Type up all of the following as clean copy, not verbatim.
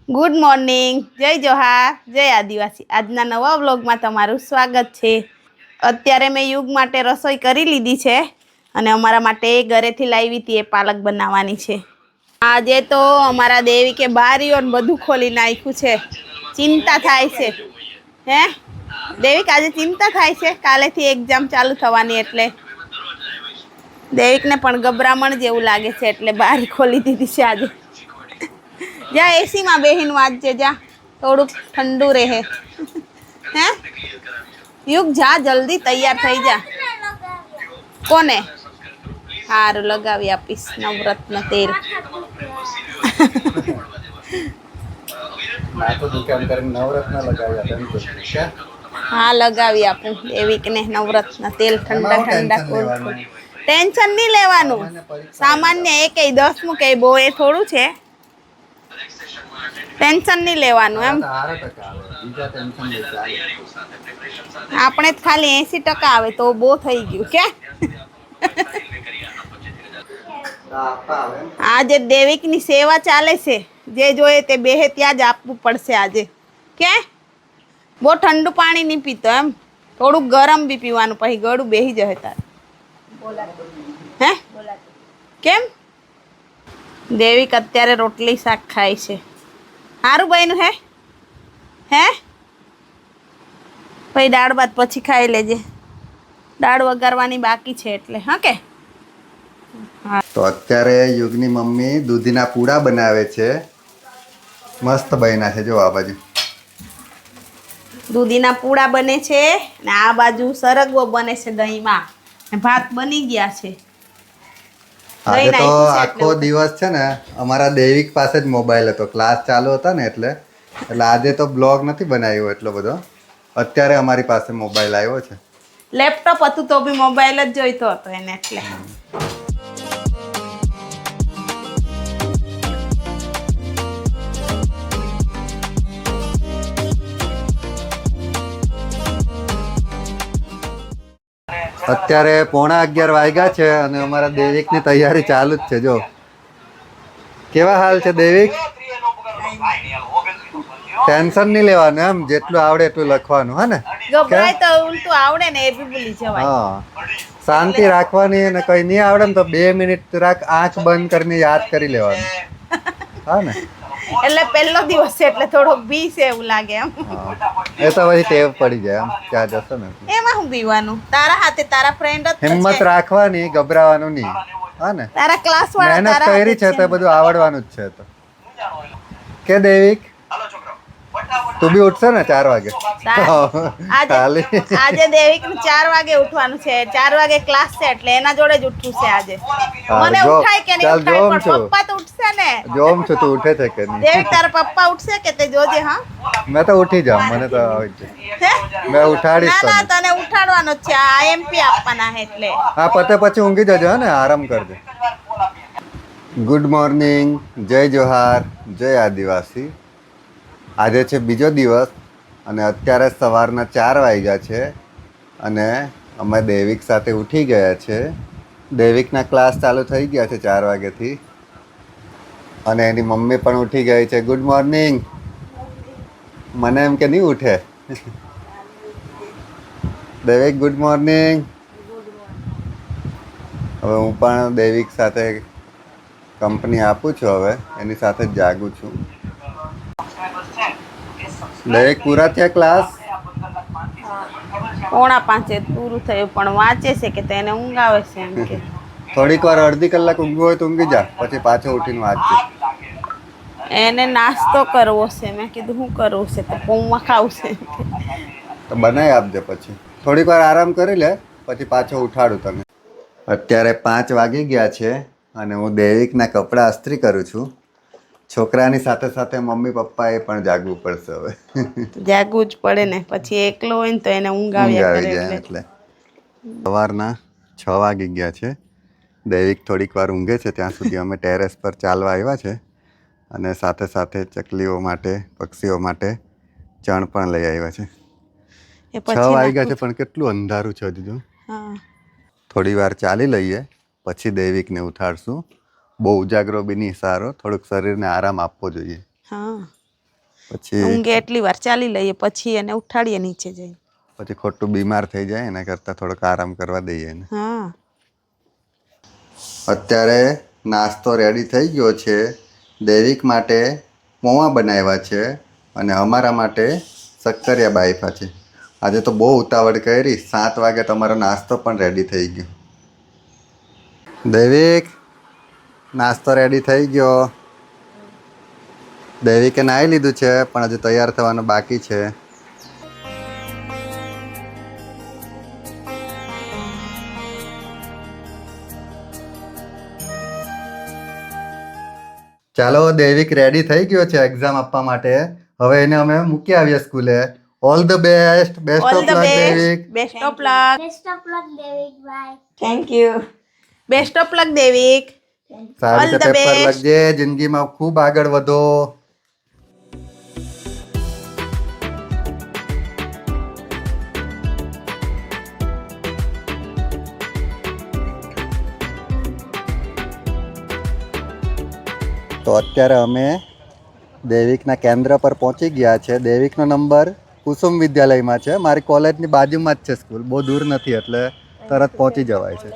Good morning, જય જોહાર, જય આદિવાસી. આજના નવા વ્લોગમાં તમારું સ્વાગત છે. અત્યારે મેં યુગ માટે રસોઈ કરી લીધી છે અને અમારા માટે ઘરેથી લાવી હતી એ પાલક બનાવવાની છે. આજે તો અમારા દેવીકે બારીઓ ને બધું ખોલી નાખ્યું છે. ચિંતા થાય છે. હે દેવિક, આજે ચિંતા થાય છે, કાલેથી એક્ઝામ ચાલુ થવાની એટલે દેવિકને પણ ગભરામણ જેવું લાગે છે એટલે બારી ખોલી દીધી છે આજે. જા એસીમાં બેહીને વાંચજે, જા, થોડુંક ઠંડુ રહે. હે યુગ, જા જલ્દી તૈયાર થઈ જા. કોને? સારું, લગાવી આપીશ નવરત્ન તેલ. હા, લગાવી આપું દેવિકને નવરત્ન તેલ. ઠંડા ઠંડા ટેન્શન નહીં લેવાનું. સામાન્ય એ કઈ 10મું કઈ બહુ એ થોડું છે. ટેન્શન નહીં લેવાનું એમ. આપણે જ ખાલી 80% આવે તો બહુ થઈ ગયું કે. આજે દેવિકની સેવા ચાલે છે. જે જોઈએ તે બેહે ત્યાં જ આપવું પડશે આજે. કે બહુ ઠંડુ પાણી નહીં પીતો એમ, થોડુંક ગરમ બી પીવાનું, પછી ગળું બેસી જશે તારે. હે કેમ? દેવિક અત્યારે રોટલી શાક ખાય છે. સારું બન્યું હે? હે પછી દાળ ભાત પછી ખાઈ લેજે. દાળ વઘારવાની બાકી છે એટલે. હા કે તો અત્યારે યુગની મમ્મી દૂધીના પૂડા બનાવે છે. મસ્ત બન્યા છે, જો આ બાજુ દૂધીના પૂડા બને છે ને આ બાજુ સરગવો બને છે દહીંમાં. ભાત બની ગયા છે. આજે તો આખો દિવસ છે ને અમારા દેવિક પાસે જ મોબાઈલ હતો, ક્લાસ ચાલુ હતા ને એટલે આજે તો બ્લોગ નથી બનાવ્યો એટલો બધો. અત્યારે અમારી પાસે મોબાઈલ આવ્યો છે. લેપટોપ હતું તો બી મોબાઈલ જ જોઈતો હતો એને એટલે. અત્યારે 11:15 વાગ્યા છે અને અમારા દેવિકની તૈયારી ચાલુ જ છે. જો કેવા હાલ છે દેવિક? ટેન્શન નહીં લેવાનું એમ, જેટલું આવડે એટલું લખવાનું. હા ને, ગભરાય તો ઉલટું આવડે ને એ બી ભૂલી જવાય. હા, શાંતિ રાખવાની. અને કઈ નહીં આવડે ને તો 2 મિનિટ રાખ, આંખ બંધ કરીને યાદ કરી લેવાનું. હા ને, એટલે પહેલો દિવસ છે એટલે થોડોક બી છે એવું લાગે એમ. એ તો પછી ટેવ પડી જાય એમ, ત્યાં જશો ને. એમાં હું બીવાનું? તારા હાથે તારા ફ્રેન્ડ જ હિંમત રાખવાની, ગભરાવાનું નહીં. હા ને, તારા ક્લાસ વાળા મહેનત કરી છે તો બધું આવડવાનું જ છે. તો કે દેવિક, તું બી ઉઠશે ને 4 વાગે? આજે દેવિક 4 વાગે ઉઠવાનું છે. 4 વાગે ક્લાસ છે એટલે એના જોડે જ ઉઠવું છે આજે. મને ઉઠાય કે નહીં ઉઠાય પણ પપ્પા તો ઉઠશે ને. જોમ છું તું ઉઠે છે કે નહીં. દેવિક, તારા પપ્પા ઉઠશે કે તે જોજે. હા, મેં તો ઉઠી જાઉં, મને તો આવી જ મેં ઉઠાડીશ. ના ના, તને ઉઠાડવાનો જ છે. આઈએમપી આપવાના છે એટલે. હા, પતે પછી ઊંઘી જજો ને, આરામ કરજે. ગુડ મોર્નિંગ, જય જોહાર, જય આદિવાસી. આજે છે બીજો દિવસ અને અત્યારે સવારના 4 વાગ્યા છે અને અમે દેવિક સાથે ઉઠી ગયા છે. દેવિકના ક્લાસ ચાલુ થઈ ગયા છે 4 વાગ્યાથી અને એની મમ્મી પણ ઉઠી ગઈ છે. Good morning. મને એમ કે નહીં ઉઠે. દેવિક ગુડ મોર્નિંગ. હવે હું પણ દેવિક સાથે કંપની આપું છું. હવે એની સાથે જ જાગું છું. દેવિક, પૂરા થયા ક્લાસ? 4:45 પૂરું થયું પણ વાંચે છે કે તેને ઊંઘ આવે છે એમ કે. થોડીક વાર અડધી કલાક ઊંઘવું હોય તો ઊંઘી જા, પછી પાછો ઉઠીને વાંચજે. એને નાસ્તો કરવો છે. મેં કીધું શું કરવું છે તો પૌવા ખાવું છે તો બનાવી આપજે. પછી થોડીક વાર આરામ કરી લે, પછી પાછો ઉઠાડું તને. અત્યારે 5 વાગી ગયા છે અને હું દેવિકના કપડાં અસ્ત્રી કરું છું. છોકરાની સાથે સાથે મમ્મી પપ્પાએ પણ જાગવું પડશે હવે. જાગવું જ પડે ને, પછી એકલો હોય ને તો એને ઊંઘ આવી જાય એટલે. સવારના 6 વાગી ગયા છે. દેવિક થોડીક વાર ઊંઘે છે ત્યાં સુધી અમે ટેરેસ પર ચાલવા આવ્યા છે અને સાથે સાથે ચકલીઓ માટે, પક્ષીઓ માટે ચણ પણ લઈ આવ્યા છે. 6 વાગ્યા છે પણ કેટલું અંધારું છે હજુ. થોડી વાર ચાલી લઈએ પછી દેવિકને ઉઠાડશું. બહુ ઉજાગરો બી નહીં સારો, થોડુંક શરીરને આરામ આપવો જોઈએ. હા, પછી ઊંઘે એટલી વાર ચાલી લઈએ, પછી એને ઉઠાડીએ નીચે જઈ. પછી ખોટું બીમાર થઈ જાય એના કરતાં થોડોક આરામ કરવા દઈએ એને. હા, અત્યારે નાસ્તો રેડી થઈ ગયો છે. દેવિક માટે પૌવા બનાવ્યા છે અને અમારા માટે શક્કરિયા બાફા છે. આજે તો બહુ ઉતાવળ કરી, 7 વાગે તમારો નાસ્તો પણ રેડી થઈ ગયો. દેવિક, નાસ્તો રેડી થઈ ગયો. દેવિકે નાહી લીધું છે પણ હજુ તૈયાર થવાનું બાકી છે. ચાલો, દેવિક રેડી થઈ ગયો છે એક્ઝામ આપવા માટે. હવે એને અમે મૂકી આવીએ સ્કૂલે. All the best. Best all of the luck best. Devik. Best of luck. Best of luck, David. Bye. Thank you. Best of luck Devik. સારી All રીતે the પેપર best. લખજે, જિંદગીમાં ખૂબ આગળ વધો. તો અત્યારે અમે દેવિકના કેન્દ્ર પર પહોંચી ગયા છે. દેવિકનો નંબર કુસુમ વિદ્યાલયમાં છે. મારી કોલેજની બાજુમાં જ છે સ્કૂલ, બહુ દૂર નથી એટલે તરત પહોંચી જવાય છે.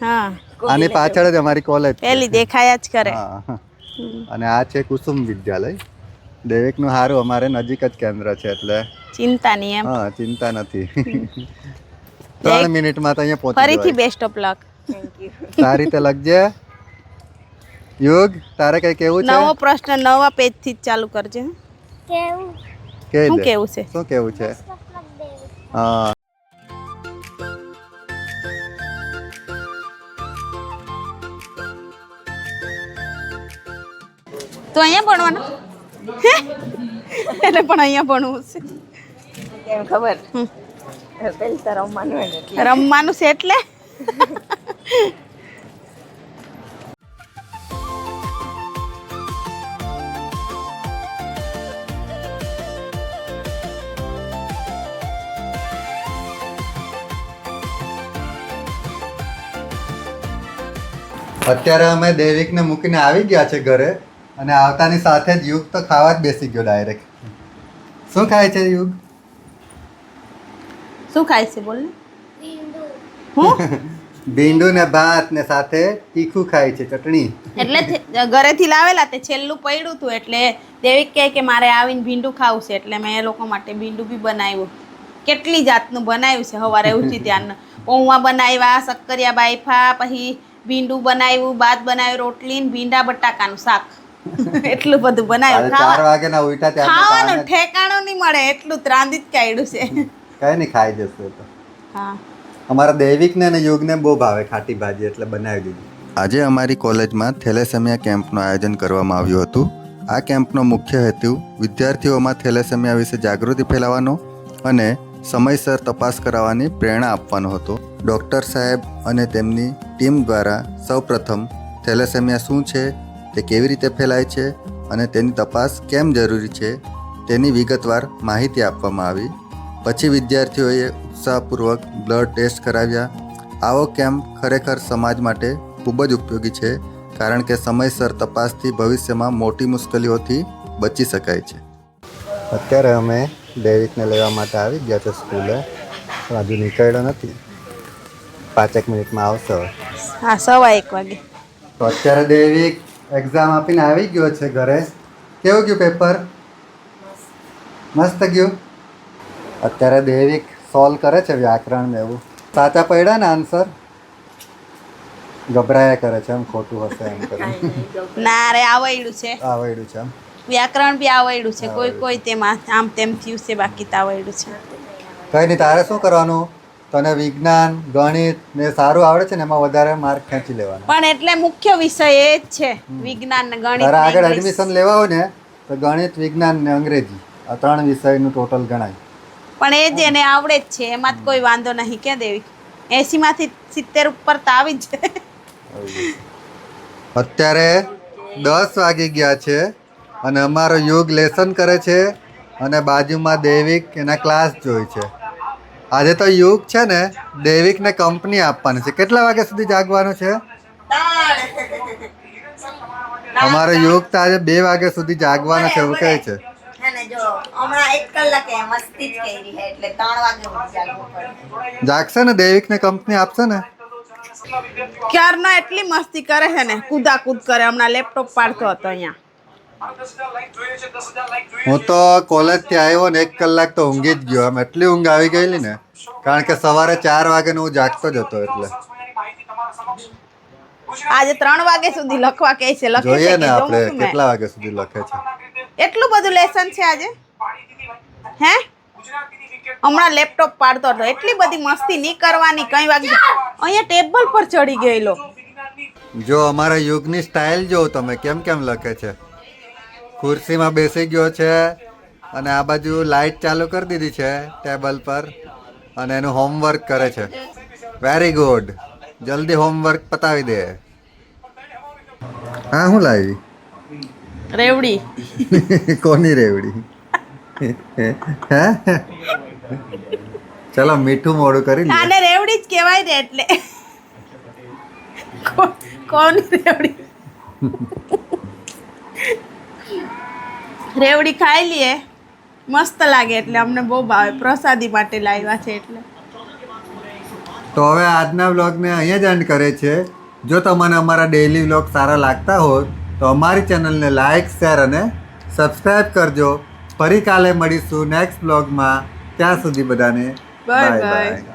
હા, આની પાછળ જ અમારી કોલેજ છે. પેલી દેખાયા જ કરે. હા, અને આ છે કુસુમ વિદ્યાલય. દેવિકનું સારું, અમારે નજીક જ કેન્દ્ર છે એટલે ચિંતા નહીં એમ. હા, ચિંતા નથી. 3 મિનિટમાં તો અહીંયા પહોંચી ફરીથી જવાય. બેસ્ટ ઓફ લક. સારી રીતે લખજે. યુગ, તારે કઈ કેવું છે? નવો પ્રશ્ન નવા પેજ થી જ ચાલુ કરજે. Kev. કહી શું દે. કેવું છે? શું કેવું છે? Best of luck, David. હા. તો અહીંયા ભણવાનું હે? એટલે પણ અહીંયા ભણવું છે કેમ ખબર હમ. પેલી તો રમવાનું હોય ને એટલે રમવાનું છે એટલે અત્યારે અમે દેવિકને મૂકીને આવી ગયા છે ઘરે અને આવતાની સાથે જ યુગ તો ખાવા જ બેસી ગયો ડાયરેક્ટ. શું ખાય છે યુગ? શું ખાય છે બોલ ને Bindu. હું ભીંડું ને ભાત ને સાથે તીખું ખાય છે, ચટણી. એટલે ઘરેથી લાવેલા તે છેલ્લું પડ્યું હતું એટલે દેવિક કહે કે મારે આવીને ભીંડું ખાવું છે એટલે મેં એ લોકો માટે ભીંડું બી બનાવ્યું. કેટલી જાતનું બનાવ્યું છે. સવારે ઉઠી ત્યારનું પૌવા બનાવ્યા, શક્કરિયા બાફા, પછી ભીંડું બનાવ્યું, ભાત બનાવ્યું, રોટલી ને ભીંડા બટાકાનું શાક. એટલું બધું બનાવ્યું. 4 વાગ્યાના ઉઠ્યા ત્યાં ખાવાનું ઠેકાણું નહીં મળે એટલું ત્રાંદી જ કાઢ્યું છે. કઈ નહીં, ખાઈ જશે તો. હા, અમારા દેવિકને અને યુગને બહુ ભાવે ખાટી ભાજી એટલે બનાવી દીધી. આજે અમારી કોલેજમાં થેલેસેમિયા કેમ્પનું આયોજન કરવામાં આવ્યું હતું. આ કેમ્પનો મુખ્ય હેતુ વિદ્યાર્થીઓમાં થેલેસેમિયા વિશે જાગૃતિ ફેલાવવાનો અને સમયસર તપાસ કરાવવાની પ્રેરણા આપવાનો હતો. ડૉક્ટર સાહેબ અને તેમની ટીમ દ્વારા સૌપ્રથમ થેલેસેમિયા શું છે, તે કેવી રીતે ફેલાય છે અને તેની તપાસ કેમ જરૂરી છે તેની વિગતવાર માહિતી આપવામાં આવી. પછી વિદ્યાર્થીઓએ ઉત્સાહપૂર્વક બ્લડ ટેસ્ટ કરાવ્યા. આવો કેમ્પ ખરેખર સમાજ માટે ખૂબ જ ઉપયોગી છે કારણ કે સમયસર તપાસથી ભવિષ્યમાં મોટી મુશ્કેલીઓથી બચી શકાય છે. અત્યારે અમે દેવિકને લેવા માટે આવી ગયા છે સ્કૂલે, પણ હજુ નીકળ્યો નથી. 5 મિનિટમાં આવશે હવે. હા, 1:15 વાગે. તો અત્યારે દેવિક એક્ઝામ આપીને આવી ગયો છે ઘરે. કેવું ગયું પેપર? મસ્ત ગયું. અત્યારે દેવિક સોલ્વ કરે છે વ્યાકરણ ને એવું. સાચા પડ્યા ને આન્સર? ગભરાયા કરે છે એમ, ખોટું હશે એમ કરી. ના રે, આવડ્યું છે. આવડ્યું છે એમ. વ્યાકરણ બી આવડ્યું છે. કોઈ તેમાં આમ તેમ થયું છે, બાકી તો આવડ્યું છે. કઈ નહીં, તારે શું કરવાનું? તને વિજ્ઞાન, ગણિત ને સારું આવડે છે ને એમાં વધારે માર્ક ખેંચી લેવાના. પણ એટલે મુખ્ય વિષય એ જ છે, વિજ્ઞાન ને ગણિત તારે ને આગળ English. એડમિશન લેવા હોય ને તો ગણિત, વિજ્ઞાન ને અંગ્રેજી આ 3 વિષયનું ટોટલ ગણાય. પણ એ જ એને આવડે જ છે, એમાં જ કોઈ વાંધો નહીં કે દેવી. 80 માંથી 70 ઉપર તો આવી જ જાય. અત્યારે 10 વાગી ગયા છે અને અમારો યુગ લેસન કરે છે અને બાજુમાં દેવિક એના ક્લાસ જોઈ છે. આજે તો યુગ છે ને દેવિકને કંપની આપવાની છે. કેટલા વાગ્યા સુધી જાગવાનું છે? અમારો યુગ તો આજે 2 વાગ્યા સુધી જાગવાનો છે એવું કહે છે. જો હમણાં 1 કલાકે મસ્તી જ કરી છે એટલે 3 વાગે ઉઠી જાગવું પડે. જાગશે ને દેવિકને કંપની આપશે ને. ક્યારના એટલી મસ્તી કરે છે ને, કૂદાકૂદ કરે. હમણાં લેપટોપ પાડતો હતો અહીંયા. હું તો કોલેજથી આવ્યો ને 1 કલાક તો ઊંઘી જ ગયો. આમ એટલી ઊંઘ આવી ગયેલી ને, કારણ કે સવારે 4 વાગે હું જાગતો જ હતો. એટલે આજે 3 વાગે સુધી લખવા કહે છે. લખે જોઈએ છે ને કે જોઉં આપણે છું મેં. કેટલા વાગ્યા સુધી લખે છે. એટલું બધું લેસન છે આજે? હે? હમણાં લેપટોપ પાડતો હતો. એટલી બધી મસ્તી નહીં કરવાની. કઈ વાગે અહીંયા ટેબલ પર ચડી ગયેલો. જો અમારા યુગની સ્ટાઇલ જો તમે કેમ કેમ લખે છે. ખુરશીમાં બેસી ગયો છે અને આ બાજુ લાઇટ ચાલુ કરી દીધી છે ટેબલ પર અને એનું હોમવર્ક કરે છે. Very good. જલ્દી હોમવર્ક પતાવી દે. હા હું લાવી રેવડી. કોની રેવડી? હે? ચલો મીઠું મોડું કરી લે. આને રેવડી જ કહેવાય ને એટલે. કોની રેવડી? રેવડી ખાઈ લઈએ, મસ્ત લાગે એટલે અમને બહુ ભાવે. પ્રસાદી માટે લાવ્યા છે એટલે. તો હવે આજના વ્લોગને અહીંયા જ એન્ડ કરે છે. જો તમને અમારા ડેઈલી વ્લોગ સારા લાગતા હોય તો અમારી ચેનલને લાઇક, શેર અને સબસ્ક્રાઈબ કરજો. ફરી કાલે મળીશું નેક્સ્ટ વ્લોગમાં. ત્યાં સુધી બધાને બાય બાય બાય. બાય.